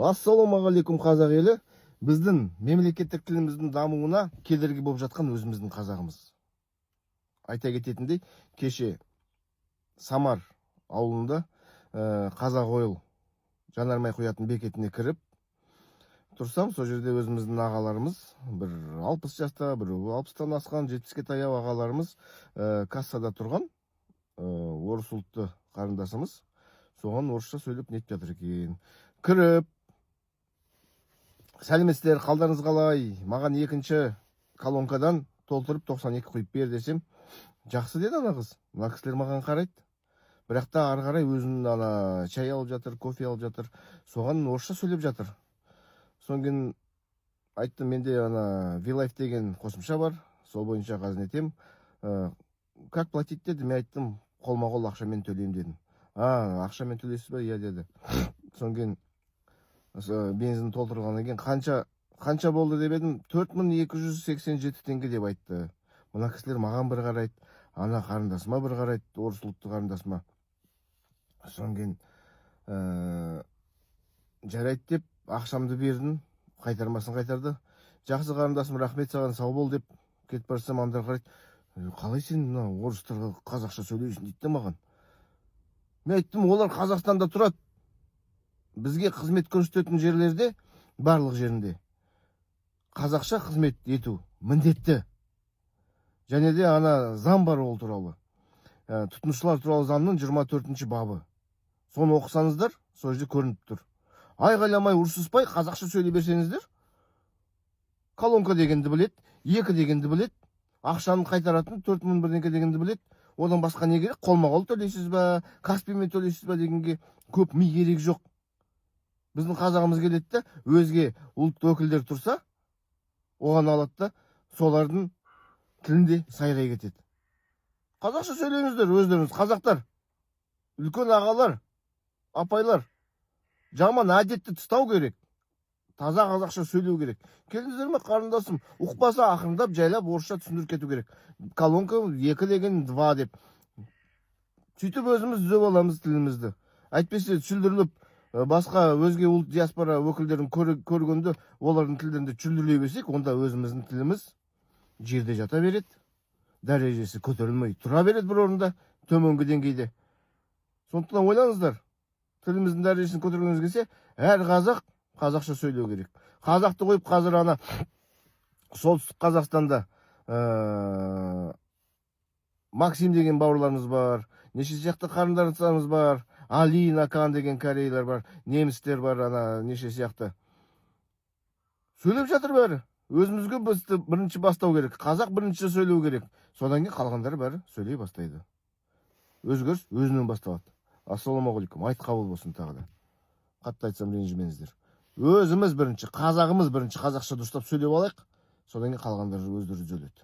Ассалаумағалейкум қазақ елі. Біздің мемлекеттік тіліміздің дамуына кедергі болып жатқан өзіміздің қазағымыз. Айта кететіндей, кеше Самар ауылында қазақ ойыл жанармай құятын бекетіне кіріп тұрсам, сол жерде өзіміздің ағаларымыз, бір 60 жаста, бір 60-тан асқан, 70-ке таяу ағаларымыз кассада тұрған, орыс ұлтты қарындасымыз, соған орысша сөйлеп нетіп жатыр екен. Кіріп, сәлеметсіздер, қалдарыңыз қалай? Маған екінші колонкадан толтырып 92 құйып бер десем, жақсы деді ана қыз. Мына кісілер маған қарайды. Бірақ та ары қарай өзінің ана шай алып жатыр, кофе алып жатыр. Соған орысша сөйлеп жатыр. Содан кейін айттым, менде ана V-Life деген қосымша бар. Сол бойынша қазір нетем. Как платить деді, мен айттым, қолма-қол ақшамен төлеймін дедім. Ақшамен төлейсіз ба? Иә деді. Содан кейін бензин толтырғаннан кейін қанша болды деп едім, 4287 теңге деп айтты. Мына кісілер маған бір қарайды, ана қарындасыма бір қарайды, орыс ұлтты қарындасыма. Содан кейін жарайды деп ақшамды бердім, қайтармасын қайтарды. Жақсы қарындасым, рахмет саған, сау бол деп кетіп барсам, андыр қарайды. Қалай сен орыстарға қазақша сөйлейсің дейді маған. Мен айттым, олар Қазақстанда тұрады. Бізге қызмет көрсететін жерлерде, барлық жерінде қазақша қызмет ету міндетті. Және де ана заң бар ол туралы. Тұтынушылар туралы заңның 24-ші бабы. Соны оқысаңыздар, сол жерде көрініп тұр. Айғайламай, ұрсыспай қазақша сөйлей берсеңіздер, колонка дегенді білет, 2 дегенді білет, ақшаны қайтаратын 4000 бірдеңке дегенді білет. Одан басқа не керек? Қолма-қол төлейсіз ба, Каспиймен төлейсіз ба дегенге көп ми керек жоқ. Біздің қазағымыз келеді де, өзге ұлт өкілдер тұрса, оған алады да, солардың тілінде сайрай кетеді. Қазақша сөйлеңіздер, өздеріңіз, қазақтар, үлкен ағалар, апайлар, жаман әдетті тастау керек. Таза қазақша сөйлеу керек. Келдіңіздер ме, қарындасым, ұқпаса ақырындап, жайлап орысша түсіндіріп кету керек. Колонка 2 деген 2 деп. Сөйтіп өзіміз түзеп аламыз тілімізді. Әйтпесе шүлдіріліп, басқа өзге ұлт диаспора өкілдерін көргенде, олардың тілдерінде шүлдірлей берсек, онда өзіміздің тіліміз жерде жата береді. Дәрежесі көтерілмей тұра береді бір орында, төменгі деңгейде. Сондықтан ойлаңыздар, тіліміздің дәрежесін көтергіңіз келсе, әр қазақ қазақша сөйлеу керек. Қазақты қойып қазір ана солтүстік Қазақстанда Максим деген бауырларымыз бар, неше сияқты қарындарымыз бар, Алина, Кан деген корейлер бар, немістер бар, ана неше сияқты. Сөйлеп жатыр бәрі. Өзімізге бірінші бастау керек. Қазақ бірінші сөйлеу керек. Содан кейін қалғандар бәрі сөйлей бастайды. Өзгеріс өзінен басталады. Ассалаумағалейкум. Айт қабыл болсын тағы да. Қатты айтсам ренжімеңіздер. Өзіміз бірінші, қазағымыз бірінші қазақша дұрыстап сөйлеп алайық. Содан кейін қалғандар өздері түзеледі.